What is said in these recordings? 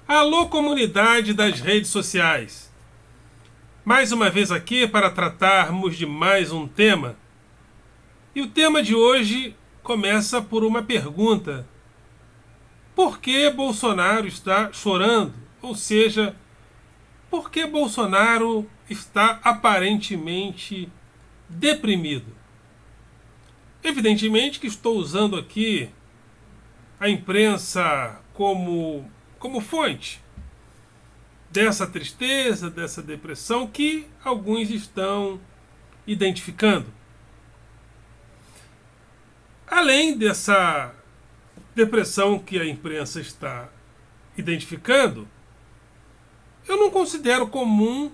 Alô, comunidade das redes sociais! Mais uma vez aqui para tratarmos de mais um tema. E o tema de hoje começa por uma pergunta: por que Bolsonaro está chorando? Ou seja, por que Bolsonaro está aparentemente deprimido? Evidentemente que estou usando aqui a imprensa como fonte dessa tristeza, dessa depressão que alguns estão identificando. Além dessa depressão que a imprensa está identificando, eu não considero comum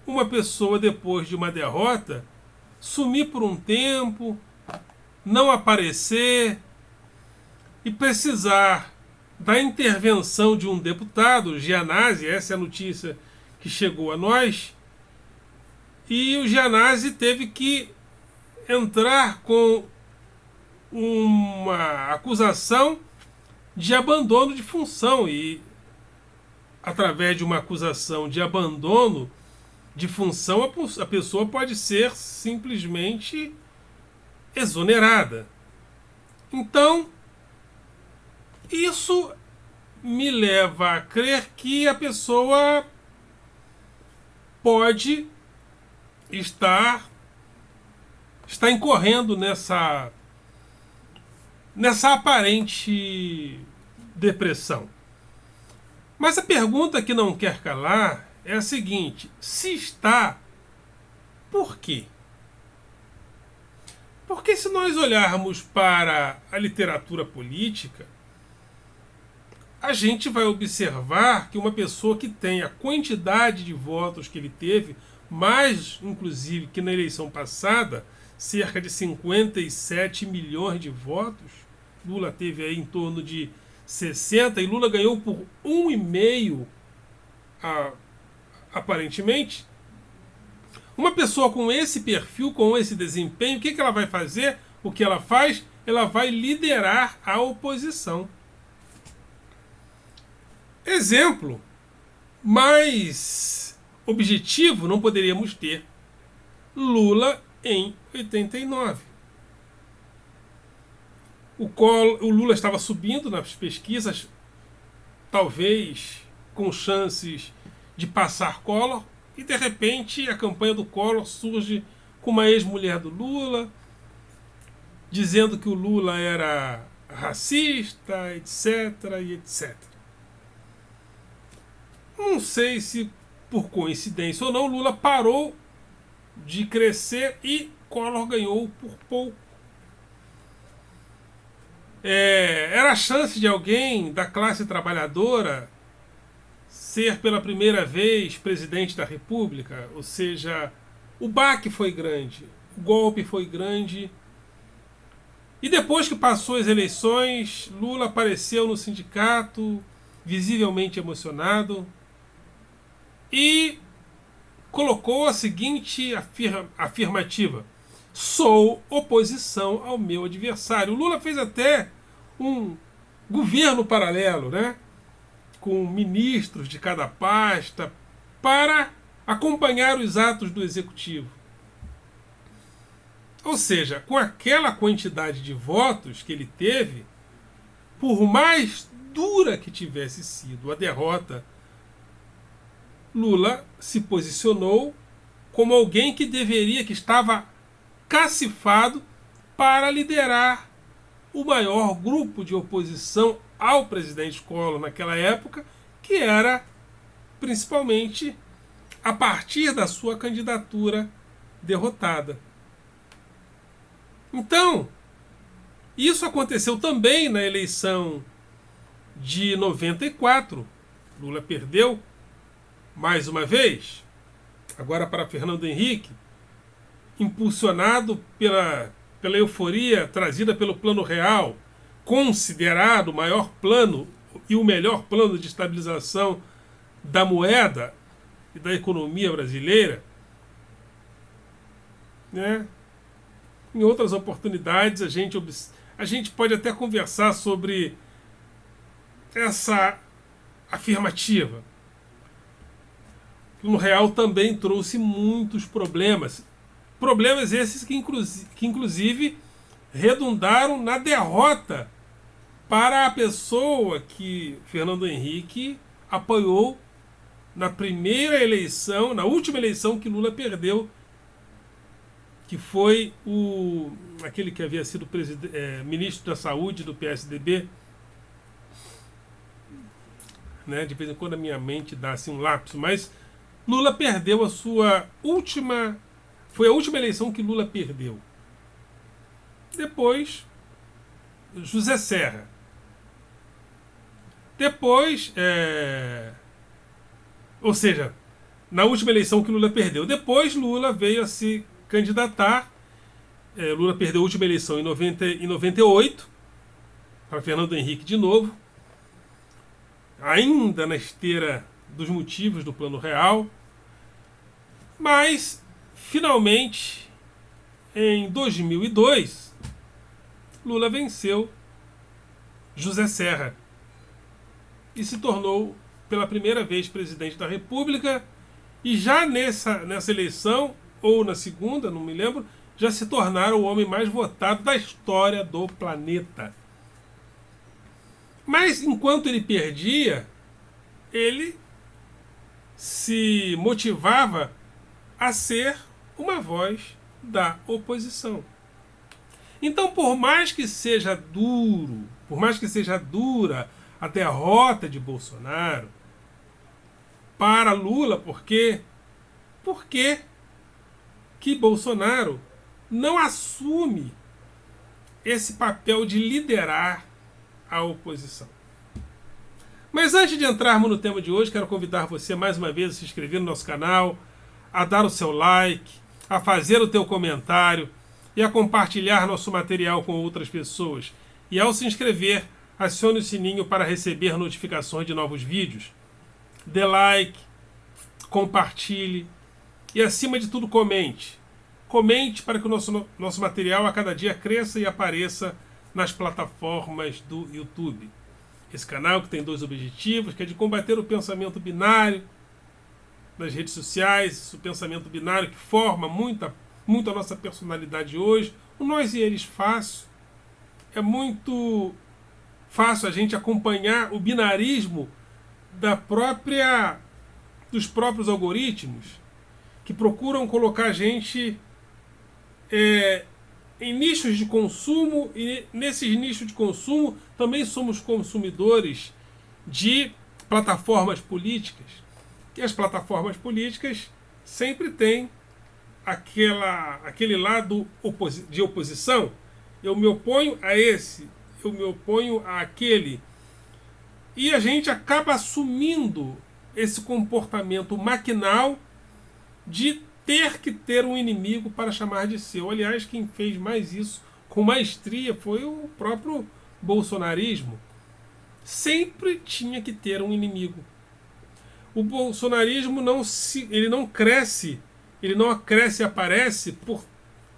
uma pessoa, depois de uma derrota, sumir por um tempo, não aparecer e precisar da intervenção de um deputado, Gianazzi, essa é a notícia que chegou a nós, e o Gianazzi teve que entrar com uma acusação de abandono de função, e através de uma acusação de abandono de função a pessoa pode ser simplesmente exonerada. Então, isso me leva a crer que a pessoa pode estar incorrendo nessa aparente depressão. Mas a pergunta que não quer calar é a seguinte: se está, por quê? Porque se nós olharmos para a literatura política, a gente vai observar que uma pessoa que tem a quantidade de votos que ele teve, mais inclusive que na eleição passada, cerca de 57 milhões de votos, Lula teve aí em torno de 60 e Lula ganhou por 1,5 aparentemente. Uma pessoa com esse perfil, com esse desempenho, o que ela vai fazer? O que ela faz? Ela vai liderar a oposição. Exemplo mais objetivo não poderíamos ter: Lula em 89. O Lula estava subindo nas pesquisas, talvez com chances de passar Collor, e de repente a campanha do Collor surge com uma ex-mulher do Lula, dizendo que o Lula era racista, etc, e etc. Não sei se por coincidência ou não, Lula parou de crescer e Collor ganhou por pouco. Era a chance de alguém da classe trabalhadora ser pela primeira vez presidente da República, ou seja, o baque foi grande, o golpe foi grande. E depois que passou as eleições, Lula apareceu no sindicato, visivelmente emocionado, e colocou a seguinte afirmativa: sou oposição ao meu adversário. O Lula fez até um governo paralelo, né? Com ministros de cada pasta para acompanhar os atos do executivo. Ou seja, com aquela quantidade de votos que ele teve, por mais dura que tivesse sido a derrota, Lula se posicionou como alguém que estava cacifado para liderar o maior grupo de oposição ao presidente Collor naquela época, que era principalmente a partir da sua candidatura derrotada. Então, isso aconteceu também na eleição de 94. Lula perdeu mais uma vez, agora para Fernando Henrique, impulsionado pela euforia trazida pelo Plano Real, considerado o maior plano e o melhor plano de estabilização da moeda e da economia brasileira, né? Em outras oportunidades a gente pode até conversar sobre essa afirmativa. No real também trouxe muitos problemas. Problemas esses que inclusive redundaram na derrota para a pessoa que Fernando Henrique apoiou na primeira eleição, na última eleição que Lula perdeu, que foi aquele que havia sido ministro da Saúde do PSDB. Né? De vez em quando a minha mente dá assim um lapso, mas Lula perdeu a sua última... Foi a última eleição que Lula perdeu. Depois, José Serra. Depois, ou seja, na última eleição que Lula perdeu. Depois, Lula veio a se candidatar. Lula perdeu a última eleição em 98 para Fernando Henrique de novo. Ainda na esteira dos motivos do Plano Real. Mas, finalmente, em 2002, Lula venceu José Serra e se tornou pela primeira vez presidente da República, e já nessa eleição, ou na segunda, não me lembro, já se tornaram o homem mais votado da história do planeta. Mas enquanto ele perdia, ele se motivava a ser uma voz da oposição. Então, por mais que seja dura a derrota de Bolsonaro para Lula, por que Bolsonaro não assume esse papel de liderar a oposição? Mas antes de entrarmos no tema de hoje, quero convidar você mais uma vez a se inscrever no nosso canal, a dar o seu like, a fazer o teu comentário e a compartilhar nosso material com outras pessoas. E ao se inscrever, acione o sininho para receber notificações de novos vídeos. Dê like, compartilhe e, acima de tudo, comente. Comente para que o nosso material a cada dia cresça e apareça nas plataformas do YouTube. Esse canal que tem dois objetivos, que é de combater o pensamento binário nas redes sociais, o pensamento binário que forma muito a nossa personalidade hoje. O nós e eles fácil. É muito fácil a gente acompanhar o binarismo dos próprios algoritmos que procuram colocar a gente em nichos de consumo, e nesses nichos de consumo também somos consumidores de plataformas políticas. E as plataformas políticas sempre têm aquele lado de oposição. Eu me oponho a esse, eu me oponho àquele. E a gente acaba assumindo esse comportamento maquinal de ter que ter um inimigo para chamar de seu. Aliás, quem fez mais isso com maestria foi o próprio bolsonarismo. Sempre tinha que ter um inimigo. O bolsonarismo ele não cresce e aparece por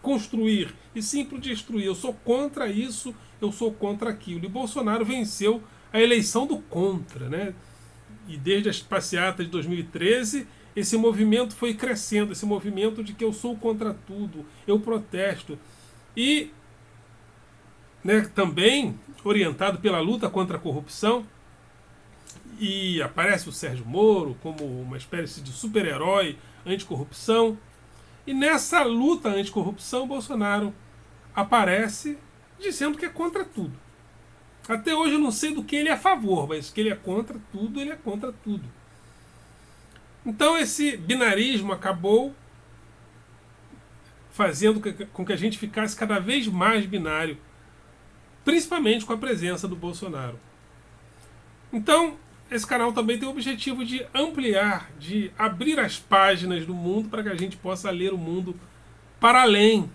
construir, e sim por destruir. Eu sou contra isso, eu sou contra aquilo. E Bolsonaro venceu a eleição do contra, né? E desde as passeatas de 2013, esse movimento foi crescendo, esse movimento de que eu sou contra tudo, eu protesto. E também orientado pela luta contra a corrupção, e aparece o Sérgio Moro como uma espécie de super-herói anticorrupção. E nessa luta anticorrupção, Bolsonaro aparece dizendo que é contra tudo. Até hoje eu não sei do que ele é a favor, mas que ele é contra tudo, ele é contra tudo. Então esse binarismo acabou fazendo com que a gente ficasse cada vez mais binário, principalmente com a presença do Bolsonaro. Então, esse canal também tem o objetivo de ampliar, de abrir as páginas do mundo para que a gente possa ler o mundo para além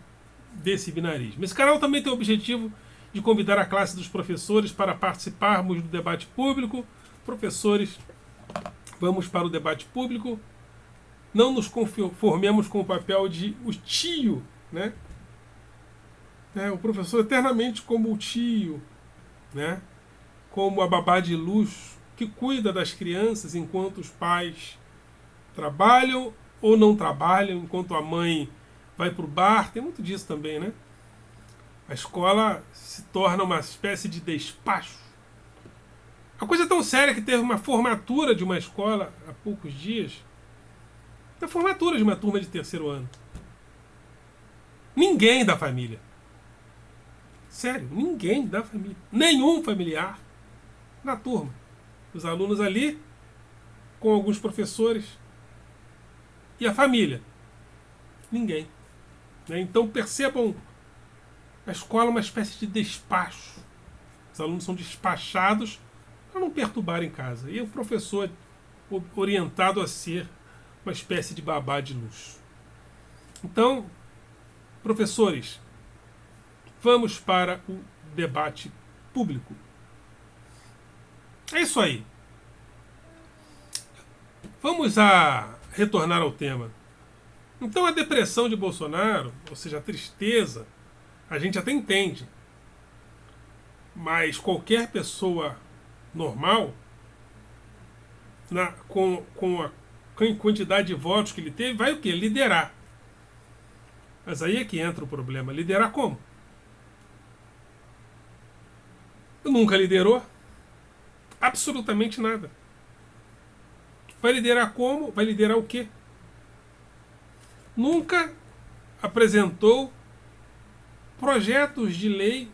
desse binarismo. Esse canal também tem o objetivo de convidar a classe dos professores para participarmos do debate público. Professores, vamos para o debate público. Não nos conformemos com o papel de o tio, né? O professor eternamente como o tio, né? Como a babá de luxo, que cuida das crianças enquanto os pais trabalham ou não trabalham, enquanto a mãe vai para o bar. Tem muito disso também, né? A escola se torna uma espécie de despacho. A coisa é tão séria que teve uma formatura de uma escola há poucos dias. A formatura de uma turma de terceiro ano. Ninguém da família. Sério, ninguém da família. Nenhum familiar na turma. Os alunos ali, com alguns professores. E a família? Ninguém. Então percebam, a escola é uma espécie de despacho. Os alunos são despachados para não perturbar em casa. E o professor orientado a ser uma espécie de babá de luxo. Então, professores, vamos para o debate público. É isso aí. Vamos a retornar ao tema. Então a depressão de Bolsonaro, ou seja, a tristeza, a gente até entende. Mas qualquer pessoa normal, com a quantidade de votos que ele teve, vai o quê? Liderar. Mas aí é que entra o problema. Liderar como? Nunca liderou absolutamente nada. Vai liderar como? Vai liderar o quê? Nunca apresentou projetos de lei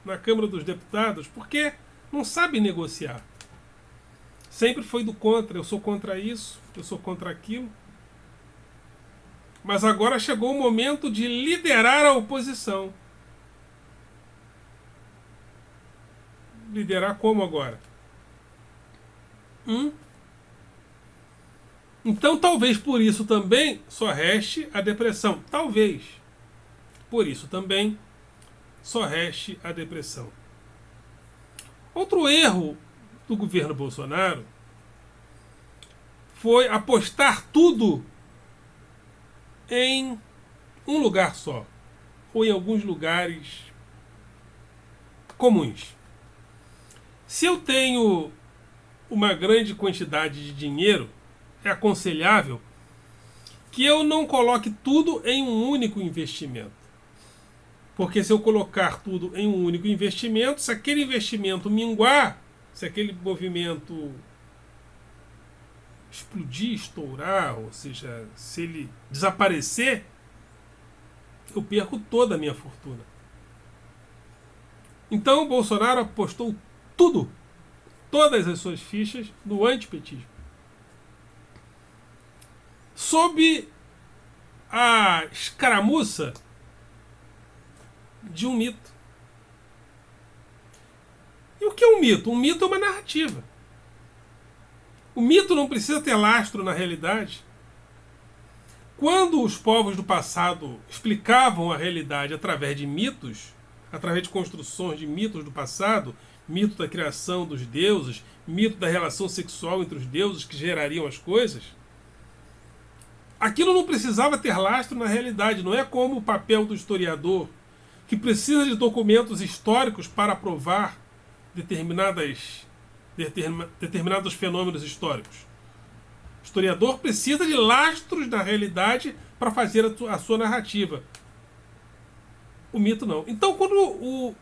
na Câmara dos Deputados porque não sabe negociar. Sempre foi do contra. Eu sou contra isso, eu sou contra aquilo. Mas agora chegou o momento de liderar a oposição. Liderar como agora? Então talvez por isso também só reste a depressão. Talvez por isso também só reste a depressão. Outro erro do governo Bolsonaro foi apostar tudo em um lugar só, ou em alguns lugares comuns. Se eu tenho uma grande quantidade de dinheiro, é aconselhável que eu não coloque tudo em um único investimento. Porque se eu colocar tudo em um único investimento, se aquele investimento minguar, se aquele movimento explodir, estourar, ou seja, se ele desaparecer, eu perco toda a minha fortuna. Então o Bolsonaro apostou tudo, todas as suas fichas no antipetismo. Sob a escaramuça de um mito. E o que é um mito? Um mito é uma narrativa. O mito não precisa ter lastro na realidade. Quando os povos do passado explicavam a realidade através de mitos, através de construções de mitos do passado, mito da criação dos deuses, mito da relação sexual entre os deuses que gerariam as coisas, aquilo não precisava ter lastro na realidade. Não é como o papel do historiador, que precisa de documentos históricos para provar determinados fenômenos históricos. O historiador precisa de lastros da realidade para fazer a sua narrativa. O mito não. Então, quando o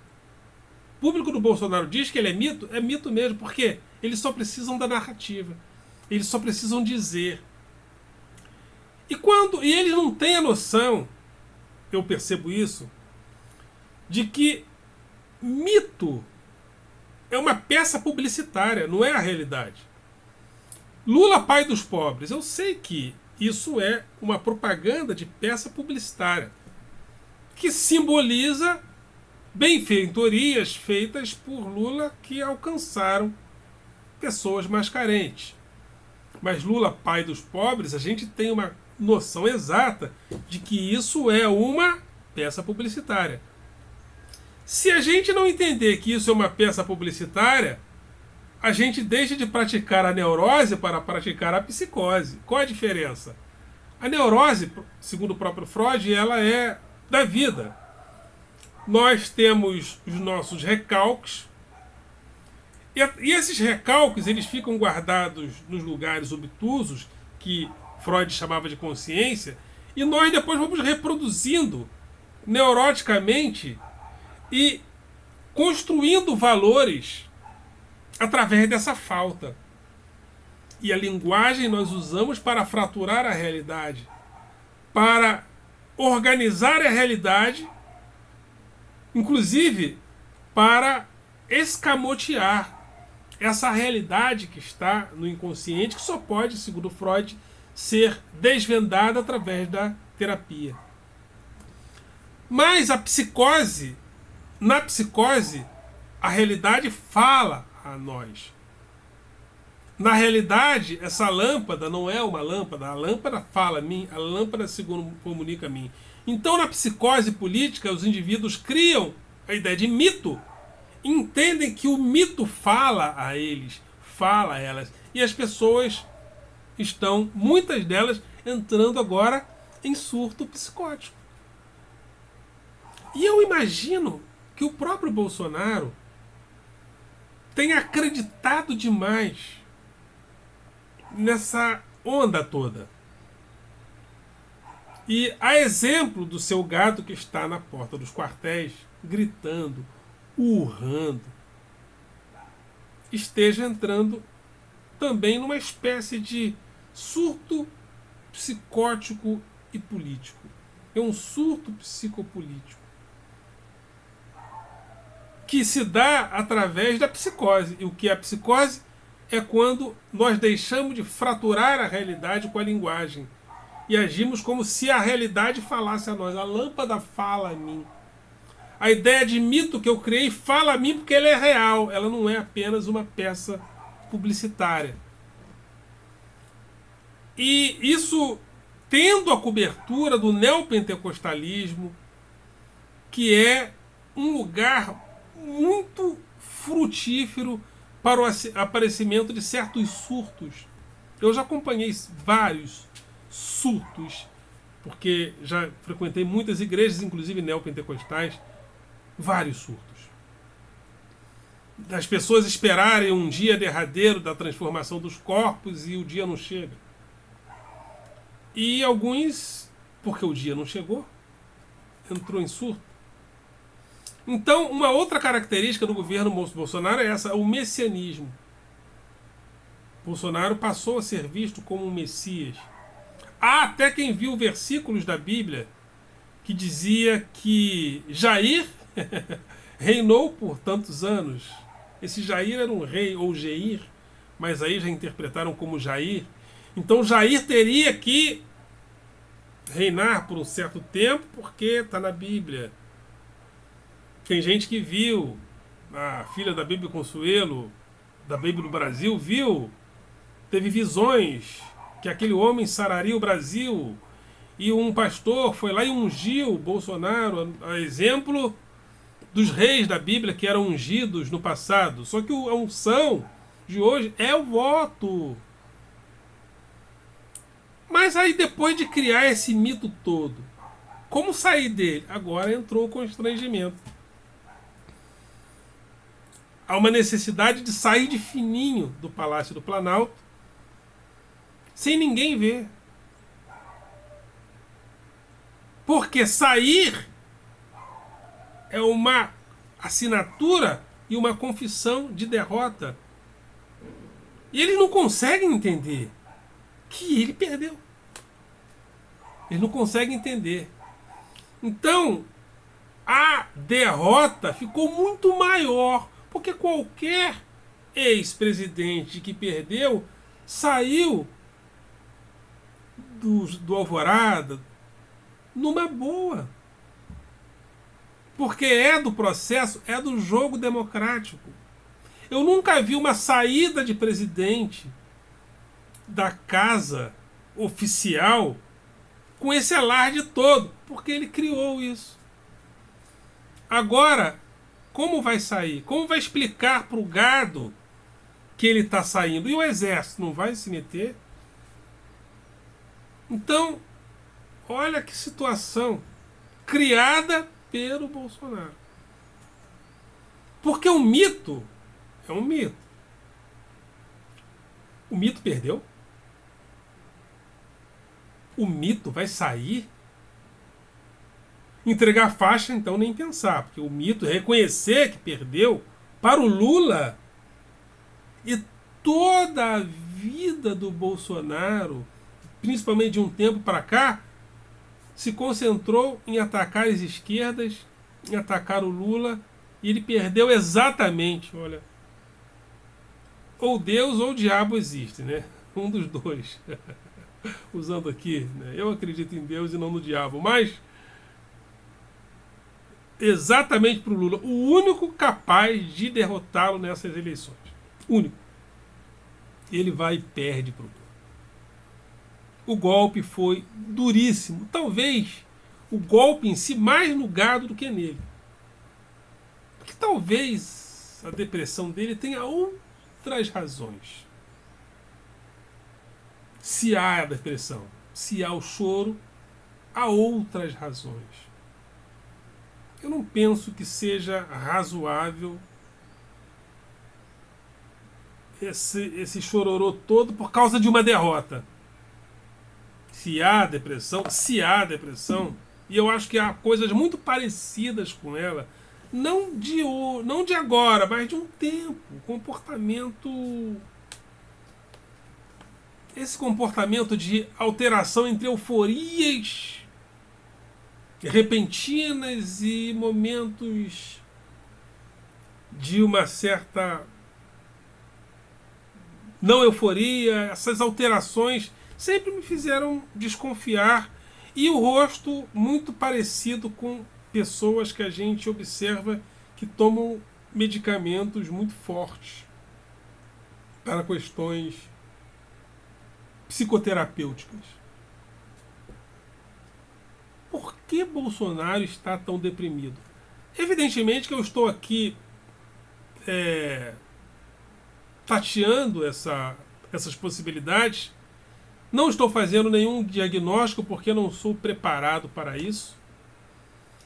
público do Bolsonaro diz que ele é mito mesmo, porque eles só precisam da narrativa. Eles só precisam dizer. E eles não têm a noção, eu percebo isso, de que mito é uma peça publicitária, não é a realidade. Lula, pai dos pobres. Eu sei que isso é uma propaganda de peça publicitária que simboliza benfeitorias feitas por Lula que alcançaram pessoas mais carentes. Mas Lula, pai dos pobres, a gente tem uma noção exata de que isso é uma peça publicitária. Se a gente não entender que isso é uma peça publicitária, a gente deixa de praticar a neurose para praticar a psicose. Qual a diferença? A neurose, segundo o próprio Freud, ela é da vida. Nós temos os nossos recalques E esses recalques, eles ficam guardados nos lugares obtusos, que Freud chamava de consciência, e nós depois vamos reproduzindo neuroticamente e construindo valores através dessa falta. E a linguagem nós usamos para fraturar a realidade, para organizar a realidade, inclusive para escamotear essa realidade que está no inconsciente, que só pode, segundo Freud, ser desvendada através da terapia. Mas a psicose, na psicose, a realidade fala a nós. Na realidade, essa lâmpada não é uma lâmpada, a lâmpada fala a mim, a lâmpada se comunica a mim. Então, na psicose política, os indivíduos criam a ideia de mito, entendem que o mito fala a eles, fala a elas, e as pessoas estão, muitas delas, entrando agora em surto psicótico. E eu imagino que o próprio Bolsonaro tenha acreditado demais nessa onda toda. E a exemplo do seu gado que está na porta dos quartéis, gritando, urrando, esteja entrando também numa espécie de surto psicótico e político. É um surto psicopolítico que se dá através da psicose. E o que é a psicose? É quando nós deixamos de fraturar a realidade com a linguagem e agimos como se a realidade falasse a nós. A lâmpada fala a mim. A ideia de mito que eu criei fala a mim porque ela é real. Ela não é apenas uma peça publicitária. E isso tendo a cobertura do neopentecostalismo, que é um lugar muito frutífero para o aparecimento de certos surtos. Eu já acompanhei vários surtos, porque já frequentei muitas igrejas, inclusive neopentecostais, vários surtos. Das pessoas esperarem um dia derradeiro da transformação dos corpos e o dia não chega. E alguns, porque o dia não chegou, entrou em surto. Então, uma outra característica do governo Bolsonaro é essa, o messianismo. Bolsonaro passou a ser visto como um messias. Há até quem viu versículos da Bíblia que dizia que Jair reinou por tantos anos. Esse Jair era um rei, ou Geir, mas aí já interpretaram como Jair. Então Jair teria que reinar por um certo tempo porque está na Bíblia. Tem gente que viu, a filha da Bíblia Consuelo, da Bíblia do Brasil, viu, teve visões que aquele homem sararia o Brasil, e um pastor foi lá e ungiu Bolsonaro, a exemplo dos reis da Bíblia que eram ungidos no passado. Só que a unção de hoje é o voto. Mas aí depois de criar esse mito todo, como sair dele? Agora entrou o constrangimento. Há uma necessidade de sair de fininho do Palácio do Planalto, sem ninguém ver. Porque sair é uma assinatura e uma confissão de derrota. E eles não conseguem entender que ele perdeu. Eles não conseguem entender. Então, a derrota ficou muito maior, porque qualquer ex-presidente que perdeu saiu do Alvorada numa boa. Porque é do processo, é do jogo democrático. Eu nunca vi uma saída de presidente da casa oficial com esse alarde todo, porque ele criou isso. Agora, como vai sair? Como vai explicar para o gado que ele está saindo? E o exército não vai se meter? Então, olha que situação criada pelo Bolsonaro. Porque o mito é um mito. O mito perdeu? O mito vai sair? Entregar a faixa, então, nem pensar, porque o mito reconhecer que perdeu para o Lula e toda a vida do Bolsonaro, principalmente de um tempo para cá, se concentrou em atacar as esquerdas, em atacar o Lula, e ele perdeu exatamente, olha, ou Deus ou o diabo existe, né? Um dos dois. Usando aqui, né? Eu acredito em Deus e não no diabo, mas exatamente para o Lula, o único capaz de derrotá-lo nessas eleições. Único. Ele vai e perde para o Lula. O golpe foi duríssimo. Talvez o golpe em si mais no gado do que nele. Porque talvez a depressão dele tenha outras razões. Se há a depressão, se há o choro, há outras razões. Eu não penso que seja razoável esse chororô todo por causa de uma derrota. Se há depressão, e eu acho que há coisas muito parecidas com ela, não de agora, mas de um tempo, esse comportamento de alteração entre euforias repentinas e momentos de uma certa não euforia, essas alterações sempre me fizeram desconfiar, e o rosto muito parecido com pessoas que a gente observa que tomam medicamentos muito fortes para questões psicoterapêuticas. Por que Bolsonaro está tão deprimido? Evidentemente que eu estou aqui tateando essas possibilidades. Não estou fazendo nenhum diagnóstico porque não sou preparado para isso.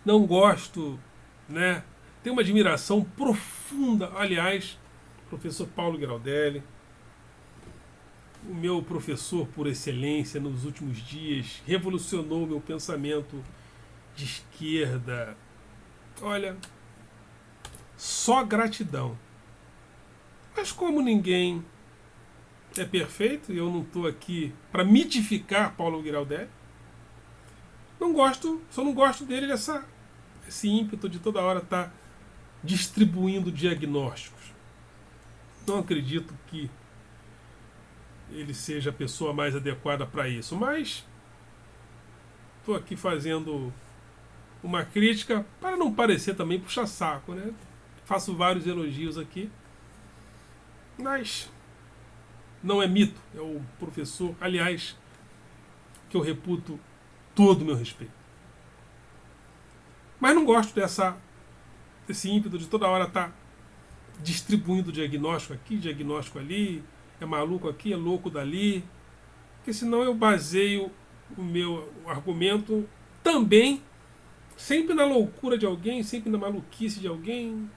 Não gosto, né? Tenho uma admiração profunda, aliás, professor Paulo Giraldelli, o meu professor por excelência nos últimos dias, revolucionou meu pensamento de esquerda. Olha, só gratidão. Mas como ninguém é perfeito, e eu não estou aqui para mitificar Paulo Giraldelli, só não gosto dele esse ímpeto de toda hora estar distribuindo diagnósticos. Não acredito que ele seja a pessoa mais adequada para isso, mas estou aqui fazendo uma crítica para não parecer também puxa-saco, né? Faço vários elogios aqui, mas não é mito, é o professor, aliás, que eu reputo todo o meu respeito. Mas não gosto desse ímpeto de toda hora estar distribuindo diagnóstico aqui, diagnóstico ali, é maluco aqui, é louco dali, porque senão eu baseio o meu argumento também sempre na loucura de alguém, sempre na maluquice de alguém.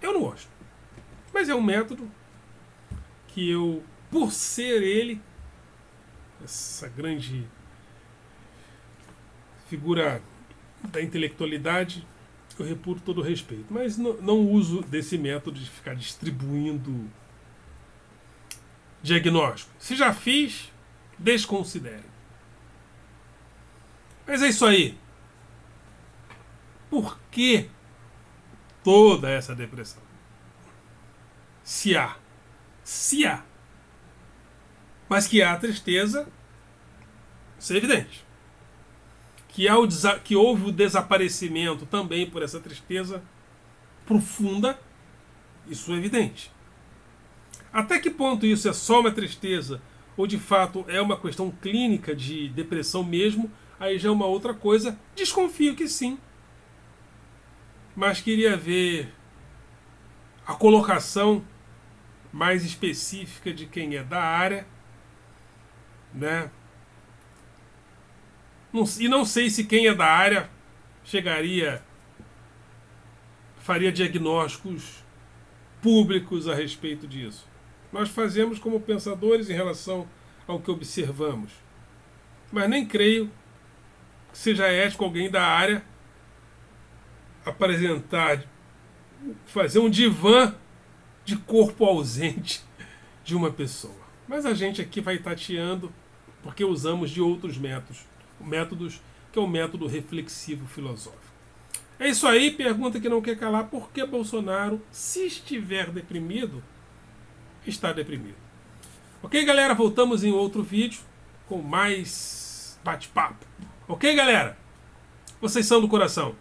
Eu não gosto. Mas é um método que eu, por ser ele, essa grande figura da intelectualidade, eu reputo todo o respeito. Mas não uso desse método de ficar distribuindo diagnóstico. Se já fiz, desconsidere. Mas é isso aí. Por que toda essa depressão? Se há. Mas que há tristeza, isso é evidente. Que houve o desaparecimento também por essa tristeza profunda, isso é evidente. Até que ponto isso é só uma tristeza ou de fato é uma questão clínica de depressão mesmo, aí já é uma outra coisa. Desconfio que sim. Mas queria ver a colocação mais específica de quem é da área, né? E não sei se quem é da área faria diagnósticos públicos a respeito disso. Nós fazemos como pensadores em relação ao que observamos. Mas nem creio que seja ético alguém da área apresentar, fazer um divã de corpo ausente de uma pessoa. Mas a gente aqui vai tateando porque usamos de outros métodos que é o método reflexivo filosófico. É isso aí, pergunta que não quer calar: por que Bolsonaro, se estiver deprimido, está deprimido? Ok, galera? Voltamos em outro vídeo com mais bate-papo. Ok, galera? Vocês são do coração.